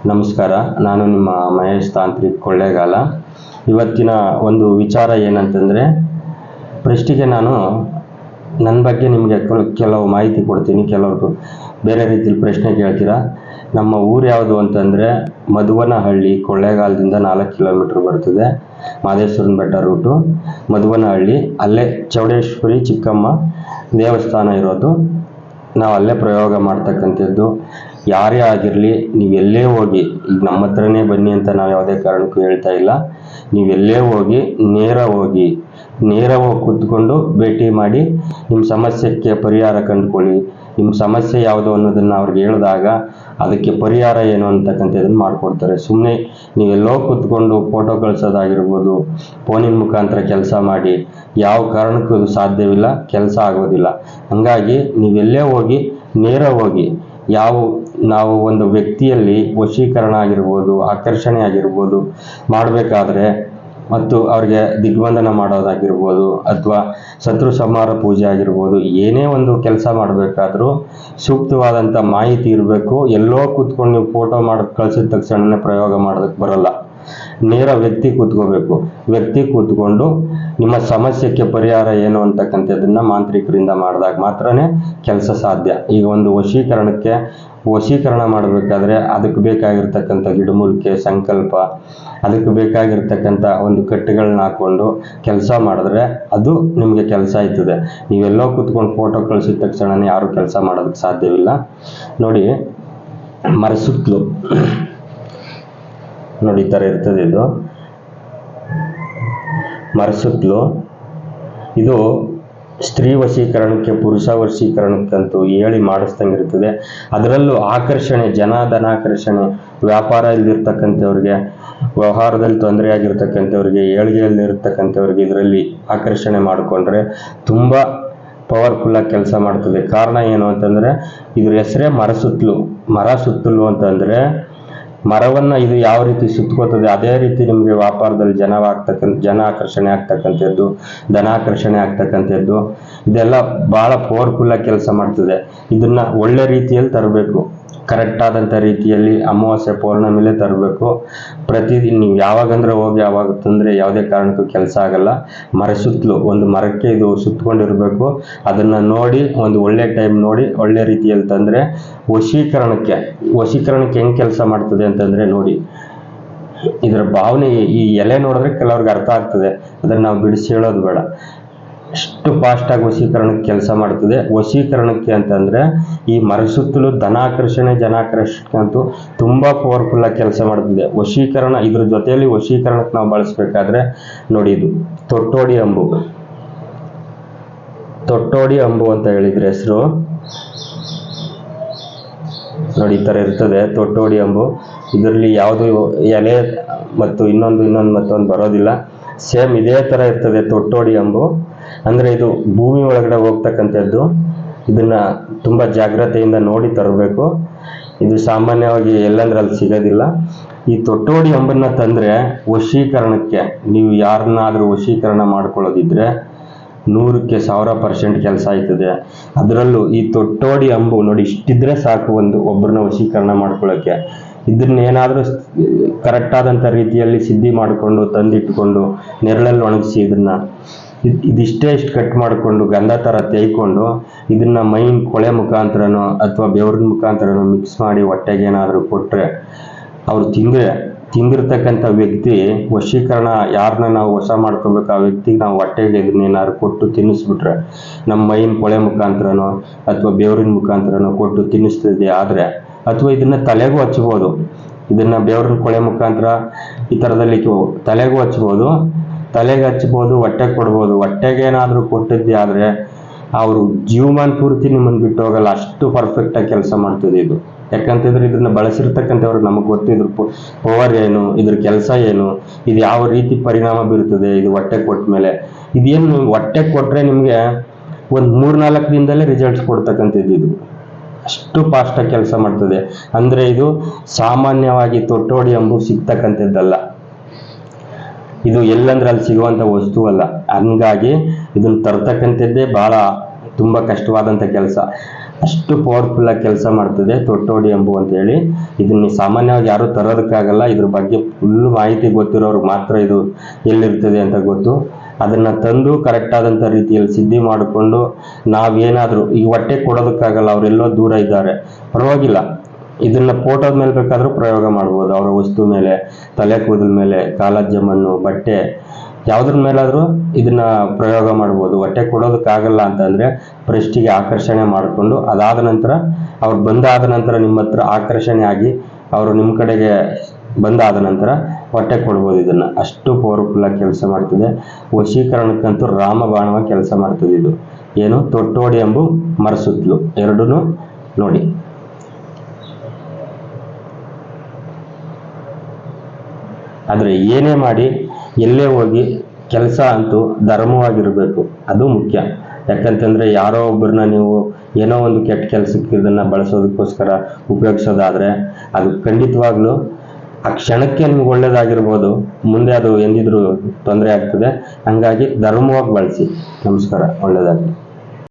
ನಮಸ್ಕಾರ, ನಾನು ನಿಮ್ಮ ಮಹೇಶ್ ತಾಂತ್ರಿಕ್ ಕೊಳ್ಳೇಗಾಲ. ಇವತ್ತಿನ ಒಂದು ವಿಚಾರ ಏನಂತಂದರೆ, ಫಸ್ಟಿಗೆ ನಾನು ನನ್ನ ಬಗ್ಗೆ ನಿಮಗೆ ಕೆಲವು ಮಾಹಿತಿ ಕೊಡ್ತೀನಿ. ಕೆಲವರು ಬೇರೆ ರೀತಿಯಲ್ಲಿ ಪ್ರಶ್ನೆ ಕೇಳ್ತೀರಾ. ನಮ್ಮ ಊರು ಯಾವುದು ಅಂತಂದರೆ ಮಧುವನಹಳ್ಳಿ, ಕೊಳ್ಳೇಗಾಲದಿಂದ 4 ಕಿಲೋಮೀಟ್ರ್ ಬರ್ತದೆ. ಮಾದೇಶ್ವರನ ಬೆಟ್ಟ ರೂಟು ಮಧುವನಹಳ್ಳಿ. ಅಲ್ಲೇ ಚೌಡೇಶ್ವರಿ ಚಿಕ್ಕಮ್ಮ ದೇವಸ್ಥಾನ ಇರೋದು. ನಾವು ಅಲ್ಲೇ ಪ್ರಯೋಗ ಮಾಡ್ತಕ್ಕಂಥದ್ದು. ಯಾರೇ ಆಗಿರಲಿ, ನೀವೆಲ್ಲೇ ಹೋಗಿ, ಈಗ ನಮ್ಮ ಹತ್ರನೇ ಬನ್ನಿ ಅಂತ ನಾವು ಯಾವುದೇ ಕಾರಣಕ್ಕೂ ಹೇಳ್ತಾ ಇಲ್ಲ. ನೀವೆಲ್ಲೇ ಹೋಗಿ ನೇರ ಹೋಗಿ ಕೂತ್ಕೊಂಡು ಭೇಟಿ ಮಾಡಿ ನಿಮ್ಮ ಸಮಸ್ಯೆಗೆ ಪರಿಹಾರ ಕಂಡುಕೊಳ್ಳಿ. ನಿಮ್ಮ ಸಮಸ್ಯೆ ಯಾವುದು ಅನ್ನೋದನ್ನು ಅವ್ರಿಗೆ ಹೇಳಿದಾಗ ಅದಕ್ಕೆ ಪರಿಹಾರ ಏನು ಅಂತಕ್ಕಂಥದ್ದನ್ನು ಮಾಡಿಕೊಡ್ತಾರೆ. ಸುಮ್ಮನೆ ನೀವೆಲ್ಲೋ ಕೂತ್ಕೊಂಡು ಫೋಟೋ ಕಳಿಸೋದಾಗಿರ್ಬೋದು, ಫೋನಿನ ಮುಖಾಂತರ ಕೆಲಸ ಮಾಡಿ ಯಾವ ಕಾರಣಕ್ಕೂ ಅದು ಸಾಧ್ಯವಿಲ್ಲ, ಕೆಲಸ ಆಗೋದಿಲ್ಲ. ಹಾಗಾಗಿ ನೀವೆಲ್ಲೇ ಹೋಗಿ ನೇರ ಹೋಗಿ ನಾವು ಒಂದು ವ್ಯಕ್ತಿಯಲ್ಲಿ ವಶೀಕರಣ ಆಗಿರ್ಬೋದು, ಆಕರ್ಷಣೆ ಆಗಿರ್ಬೋದು ಮಾಡಬೇಕಾದ್ರೆ, ಮತ್ತು ಅವ್ರಿಗೆ ದಿಗ್ಬಂಧನ ಮಾಡೋದಾಗಿರ್ಬೋದು, ಅಥವಾ ಶತ್ರು ಸಂಹಾರ ಪೂಜೆ ಆಗಿರ್ಬೋದು, ಏನೇ ಒಂದು ಕೆಲಸ ಮಾಡಬೇಕಾದ್ರೂ ಸೂಕ್ತವಾದಂಥ ಮಾಹಿತಿ ಇರಬೇಕು. ಎಲ್ಲೋ ಕೂತ್ಕೊಂಡು ನೀವು ಫೋಟೋ ಮಾಡಿ ಕಳಿಸಿದ ತಕ್ಷಣನೇ ಪ್ರಯೋಗ ಮಾಡೋದಕ್ಕೆ ಬರೋಲ್ಲ. ನೇರ ವ್ಯಕ್ತಿ ಕೂತ್ಕೋಬೇಕು. ವ್ಯಕ್ತಿ ಕೂತ್ಕೊಂಡು ನಿಮ್ಮ ಸಮಸ್ಯೆಗೆ ಪರಿಹಾರ ಏನು ಅಂತಕ್ಕಂಥದ್ದನ್ನು ಮಾಂತ್ರಿಕರಿಂದ ಮಾಡಿದಾಗ ಮಾತ್ರನೇ ಕೆಲಸ ಸಾಧ್ಯ. ಈಗ ಒಂದು ವಶೀಕರಣ ಮಾಡಬೇಕಾದ್ರೆ ಅದಕ್ಕೆ ಬೇಕಾಗಿರ್ತಕ್ಕಂಥ ಗಿಡಮೂಲಿಕೆ, ಸಂಕಲ್ಪ, ಅದಕ್ಕೆ ಬೇಕಾಗಿರ್ತಕ್ಕಂಥ ಒಂದು ಕಟ್ಟುಗಳನ್ನ ಹಾಕ್ಕೊಂಡು ಕೆಲಸ ಮಾಡಿದ್ರೆ ಅದು ನಿಮಗೆ ಕೆಲಸ ಆಯ್ತದೆ. ನೀವೆಲ್ಲೋ ಕೂತ್ಕೊಂಡು ಫೋಟೋ ಕಳಿಸಿದ ತಕ್ಷಣನೇ ಯಾರೂ ಕೆಲಸ ಮಾಡೋದಕ್ಕೆ ಸಾಧ್ಯವಿಲ್ಲ. ನೋಡಿ, ಮರಸುತ್ತಲು ನೋಡಿ, ಈ ಥರ ಇರ್ತದೆ. ಇದು ಮರಸುತ್ತಲು. ಇದು ಸ್ತ್ರೀ ವಶೀಕರಣಕ್ಕೆ, ಪುರುಷ ವಶೀಕರಣಕ್ಕಂತೂ ಹೇಳಿ ಮಾಡಿಸ್ದಂಗೆ ಇರ್ತದೆ. ಅದರಲ್ಲೂ ಆಕರ್ಷಣೆ, ಧನಾಕರ್ಷಣೆ, ವ್ಯಾಪಾರ ಇಲ್ದಿರ್ತಕ್ಕಂಥವ್ರಿಗೆ, ವ್ಯವಹಾರದಲ್ಲಿ ತೊಂದರೆ ಆಗಿರ್ತಕ್ಕಂಥವ್ರಿಗೆ, ಏಳಿಗೆಯಲ್ಲಿರ್ತಕ್ಕಂಥವ್ರಿಗೆ ಇದರಲ್ಲಿ ಆಕರ್ಷಣೆ ಮಾಡಿಕೊಂಡ್ರೆ ತುಂಬ ಪವರ್ಫುಲ್ಲಾಗಿ ಕೆಲಸ ಮಾಡ್ತದೆ. ಕಾರಣ ಏನು ಅಂತಂದರೆ, ಇದ್ರ ಹೆಸರೇ ಮರ ಸುತ್ತಲು ಅಂತಂದರೆ, ಮರವನ್ನು ಇದು ಯಾವ ರೀತಿ ಸುತ್ತಕೋತದೆ ಅದೇ ರೀತಿ ನಿಮಗೆ ವ್ಯಾಪಾರದಲ್ಲಿ ಜನ ಆಕರ್ಷಣೆ ಆಗ್ತಕ್ಕಂಥದ್ದು, ಧನಾಕರ್ಷಣೆ ಆಗ್ತಕ್ಕಂಥದ್ದು, ಇದೆಲ್ಲ ಭಾಳ ಪವರ್ಫುಲ್ಲಾಗಿ ಕೆಲಸ ಮಾಡ್ತದೆ. ಇದನ್ನು ಒಳ್ಳೆ ರೀತಿಯಲ್ಲಿ ತರಬೇಕು, ಕರೆಕ್ಟ್ ಆದಂಥ ರೀತಿಯಲ್ಲಿ ಅಮಾವಾಸ್ಯೆ ಪೌರ್ಣಮಿಲೇ ತರಬೇಕು. ಪ್ರತಿದಿನ ನೀವು ಯಾವಾಗಂದ್ರೆ ಹೋಗಿ ಯಾವಾಗ ತಂದರೆ ಯಾವುದೇ ಕಾರಣಕ್ಕೂ ಕೆಲಸ ಆಗಲ್ಲ. ಮರಸುತ್ತಲು ಒಂದು ಮರಕ್ಕೆ ಇದು ಸುತ್ತಕೊಂಡಿರಬೇಕು. ಅದನ್ನು ನೋಡಿ ಒಂದು ಒಳ್ಳೆ ಟೈಮ್ ನೋಡಿ ಒಳ್ಳೆ ರೀತಿಯಲ್ಲಿ ತಂದರೆ ವಶೀಕರಣಕ್ಕೆ ಹೆಂಗೆ ಕೆಲಸ ಮಾಡ್ತದೆ ಅಂತಂದರೆ, ನೋಡಿ ಇದರ ಭಾವನೆ, ಈ ಎಲೆ ನೋಡಿದ್ರೆ ಕೆಲವ್ರಿಗೆ ಅರ್ಥ ಆಗ್ತದೆ, ಅದನ್ನು ನಾವು ಬಿಡಿಸಿ ಹೇಳೋದು ಬೇಡ. ಅಷ್ಟು ಫಾಸ್ಟಾಗಿ ವಶೀಕರಣಕ್ಕೆ ಕೆಲಸ ಮಾಡ್ತದೆ. ವಶೀಕರಣಕ್ಕೆ ಅಂತಂದರೆ ಈ ಮರಸುತ್ತಲು ಧನಾಕರ್ಷಣೆ, ಜನಾಕರ್ಷಣೆ ಅಂತೂ ತುಂಬ ಪವರ್ಫುಲ್ಲಾಗಿ ಕೆಲಸ ಮಾಡ್ತದೆ. ವಶೀಕರಣ, ಇದ್ರ ಜೊತೆಯಲ್ಲಿ ವಶೀಕರಣಕ್ಕೆ ನಾವು ಬಳಸಬೇಕಾದ್ರೆ ನೋಡಿ, ಇದು ತೊಟ್ಟೋಡಿ ಅಂಬು ಅಂತ ಹೇಳಿದ್ರೆ ಹೆಸರು. ನೋಡಿ, ಈ ಥರ ಇರ್ತದೆ ತೊಟ್ಟೋಡಿ ಅಂಬು. ಇದರಲ್ಲಿ ಯಾವುದು ಎಲೆ ಮತ್ತು ಮತ್ತೊಂದು ಬರೋದಿಲ್ಲ. ಸೇಮ್ ಇದೇ ಥರ ಇರ್ತದೆ ತೊಟ್ಟೋಡಿ ಅಂಬು. ಅಂದರೆ ಇದು ಭೂಮಿ ಒಳಗಡೆ ಹೋಗ್ತಕ್ಕಂಥದ್ದು. ಇದನ್ನು ತುಂಬ ಜಾಗ್ರತೆಯಿಂದ ನೋಡಿ ತರಬೇಕು. ಇದು ಸಾಮಾನ್ಯವಾಗಿ ಎಲ್ಲಂದ್ರಲ್ಲಿ ಸಿಗೋದಿಲ್ಲ. ಈ ತೊಟ್ಟೋಡಿ ಅಂಬನ್ನು ತಂದರೆ ವಶೀಕರಣಕ್ಕೆ, ನೀವು ಯಾರನ್ನಾದರೂ ವಶೀಕರಣ ಮಾಡ್ಕೊಳ್ಳೋದಿದ್ರೆ 100ಕ್ಕೆ 1000% ಕೆಲಸ ಆಯ್ತದೆ. ಅದರಲ್ಲೂ ಈ ತೊಟ್ಟೋಡಿ ಅಂಬು ನೋಡಿ, ಇಷ್ಟಿದ್ರೆ ಸಾಕು ಒಬ್ಬರನ್ನ ವಶೀಕರಣ ಮಾಡ್ಕೊಳ್ಳೋಕ್ಕೆ. ಇದನ್ನೇನಾದರೂ ಕರೆಕ್ಟ್ ಆದಂಥ ರೀತಿಯಲ್ಲಿ ಸಿದ್ಧಿ ಮಾಡಿಕೊಂಡು ತಂದಿಟ್ಕೊಂಡು ನೆರಳಲ್ಲಿ ಒಣಗಿಸಿ ಇದಿಷ್ಟೇ ಕಟ್ ಮಾಡಿಕೊಂಡು ಗಂಧ ಥರ ತೇಯ್ಕೊಂಡು ಇದನ್ನು ಮೈನ್ ಕೊಳೆ ಮುಖಾಂತರನೋ ಅಥವಾ ಬೆವರಿನ ಮುಖಾಂತರನೋ ಮಿಕ್ಸ್ ಮಾಡಿ ಹೊಟ್ಟೆಗೆ ಏನಾದರೂ ಕೊಟ್ಟರೆ, ಅವ್ರು ತಿಂದಿರ್ತಕ್ಕಂಥ ವ್ಯಕ್ತಿ ವಶೀಕರಣ, ಯಾರನ್ನ ನಾವು ವಶ ಮಾಡ್ಕೋಬೇಕು ಆ ವ್ಯಕ್ತಿಗೆ ನಾವು ಹೊಟ್ಟೆಗೆ ಇದನ್ನೇನಾದ್ರು ಕೊಟ್ಟು ತಿನ್ನಿಸ್ಬಿಟ್ರೆ, ನಮ್ಮ ಮೈನ್ ಕೊಳೆ ಮುಖಾಂತರನೋ ಅಥವಾ ಬೆವರಿನ ಮುಖಾಂತರನೋ ಕೊಟ್ಟು ತಿನ್ನಿಸ್ತಿದೆ ಆದರೆ, ಅಥವಾ ಇದನ್ನು ತಲೆಗೂ ಹಚ್ಬೋದು. ಇದನ್ನು ಬೆವರಿನ ಕೊಳೆ ಮುಖಾಂತರ ಈ ಥರದಲ್ಲಿ ತಲೆಗೂ ಹಚ್ಬೋದು, ಹೊಟ್ಟೆಗೆ ಕೊಡ್ಬೋದು. ಹೊಟ್ಟೆಗೆ ಏನಾದರೂ ಕೊಟ್ಟಿದ್ದೆ ಆದರೆ ಅವರು ಜೀವಮಾನ ಪೂರ್ತಿ ನಿಮ್ಮನ್ನು ಬಿಟ್ಟು ಹೋಗಲ್ಲ. ಅಷ್ಟು ಪರ್ಫೆಕ್ಟಾಗಿ ಕೆಲಸ ಮಾಡ್ತದೆ ಇದು. ಯಾಕಂತಂದ್ರೆ ಇದನ್ನು ಬಳಸಿರ್ತಕ್ಕಂಥವ್ರಿಗೆ ನಮಗೆ ಗೊತ್ತು ಇದ್ರ ಪವರ್ ಏನು, ಇದ್ರ ಕೆಲಸ ಏನು, ಇದು ಯಾವ ರೀತಿ ಪರಿಣಾಮ ಬೀರುತ್ತದೆ. ಇದು ಹೊಟ್ಟೆ ಕೊಟ್ಟ ಮೇಲೆ ಇದೇನು ಹೊಟ್ಟೆ ಕೊಟ್ಟರೆ ನಿಮಗೆ ಒಂದು 3-4 ದಿನದಲ್ಲೇ ರಿಸಲ್ಟ್ಸ್ ಕೊಡ್ತಕ್ಕಂಥದ್ದು. ಇದು ಅಷ್ಟು ಫಾಸ್ಟಾಗಿ ಕೆಲಸ ಮಾಡ್ತದೆ. ಅಂದರೆ ಇದು ಸಾಮಾನ್ಯವಾಗಿ ತೊಟ್ಟೋಡಿ ಅಂಬು ಸಿಗ್ತಕ್ಕಂಥದ್ದಲ್ಲ. ಇದು ಎಲ್ಲಂದ್ರಲ್ಲಿ ಸಿಗುವಂಥ ವಸ್ತು ಅಲ್ಲ. ಹಂಗಾಗಿ ಇದನ್ನು ತರ್ತಕ್ಕಂಥದ್ದೇ ಭಾಳ ತುಂಬ ಕಷ್ಟವಾದಂಥ ಕೆಲಸ. ಅಷ್ಟು ಪವರ್ಫುಲ್ ಆಗಿ ಕೆಲಸ ಮಾಡ್ತದೆ ತೊಟ್ಟೋಡಿ ಎಂಬು ಅಂತ ಹೇಳಿ. ಇದನ್ನ ಸಾಮಾನ್ಯವಾಗಿ ಯಾರು ತರೋದಕ್ಕಾಗಲ್ಲ. ಇದ್ರ ಬಗ್ಗೆ ಫುಲ್ ಮಾಹಿತಿ ಗೊತ್ತಿರೋರ್ಗೆ ಮಾತ್ರ ಇದು ಎಲ್ಲಿರ್ತದೆ ಅಂತ ಗೊತ್ತು. ಅದನ್ನ ತಂದು ಕರೆಕ್ಟ್ ಆದಂತ ರೀತಿಯಲ್ಲಿ ಸಿದ್ಧಿ ಮಾಡಿಕೊಂಡು ನಾವೇನಾದ್ರೂ ಈಗ ಹೊಟ್ಟೆ ಕೊಡೋದಕ್ಕಾಗಲ್ಲ, ಅವರೆಲ್ಲೋ ದೂರ ಇದ್ದಾರೆ, ಪರವಾಗಿಲ್ಲ, ಇದನ್ನ ಫೋಟೋದ ಮೇಲೆ ಬೇಕಾದ್ರೂ ಪ್ರಯೋಗ ಮಾಡ್ಬೋದು. ಅವರ ವಸ್ತು ಮೇಲೆ, ತಲೆ ಕೂದಲ ಮೇಲೆ, ಕಾಲಜ್ಜ ಮಣ್ಣು, ಬಟ್ಟೆ, ಯಾವ್ದ್ರ ಮೇಲಾದ್ರೂ ಇದನ್ನ ಪ್ರಯೋಗ ಮಾಡ್ಬೋದು. ಹೊಟ್ಟೆ ಕೊಡೋದಕ್ಕಾಗಲ್ಲ ಅಂತಂದ್ರೆ ಪ್ರೆಸ್ಟಿಗೆ ಆಕರ್ಷಣೆ ಮಾಡಿಕೊಂಡು ಅದಾದ ನಂತರ ಅವ್ರು ಬಂದಾದ ನಂತರ ನಿಮ್ಮ ಹತ್ರ ಆಕರ್ಷಣೆ ಆಗಿ ಅವರು ನಿಮ್ಮ ಕಡೆಗೆ ಬಂದಾದ ನಂತರ ಹೊಟ್ಟೆ ಕೊಡ್ಬೋದು. ಇದನ್ನ ಅಷ್ಟು ಪವರ್ಫುಲ್ ಆಗಿ ಕೆಲಸ ಮಾಡ್ತದೆ. ವಶೀಕರಣಕ್ಕಂತೂ ರಾಮಬಾಣವಾಗಿ ಕೆಲಸ ಮಾಡ್ತದೆ ಇದು. ಏನು ತೊಟ್ಟೋಡಿ ಎಂಬು ಮರಸುತ್ತಲು ಎರಡೂ ನೋಡಿ. ಆದ್ರೆ ಏನೇ ಮಾಡಿ ಎಲ್ಲೇ ಹೋಗಿ ಕೆಲಸ ಅಂತೂ ಧರ್ಮವಾಗಿರ್ಬೇಕು, ಅದು ಮುಖ್ಯ. ಯಾಕಂತಂದ್ರೆ ಯಾರೋ ಒಬ್ಬರನ್ನ ನೀವು ಏನೋ ಒಂದು ಕೆಟ್ಟ ಕೆಲಸಕ್ಕೆ ಇದನ್ನ ಬಳಸೋದಕ್ಕೋಸ್ಕರ ಉಪಯೋಗಿಸೋದಾದ್ರೆ ಅದು ಖಂಡಿತವಾಗ್ಲೂ ಆ ಕ್ಷಣಕ್ಕೆ ನಿಮ್ಗೆ ಒಳ್ಳೇದಾಗಿರ್ಬೋದು, ಮುಂದೆ ಅದು ಎಂದಿದ್ರು ತೊಂದರೆ ಆಗ್ತದೆ. ಹಂಗಾಗಿ ಧರ್ಮವಾಗಿ ಬಳಸಿ. ನಮಸ್ಕಾರ, ಒಳ್ಳೇದಾಗಲಿ.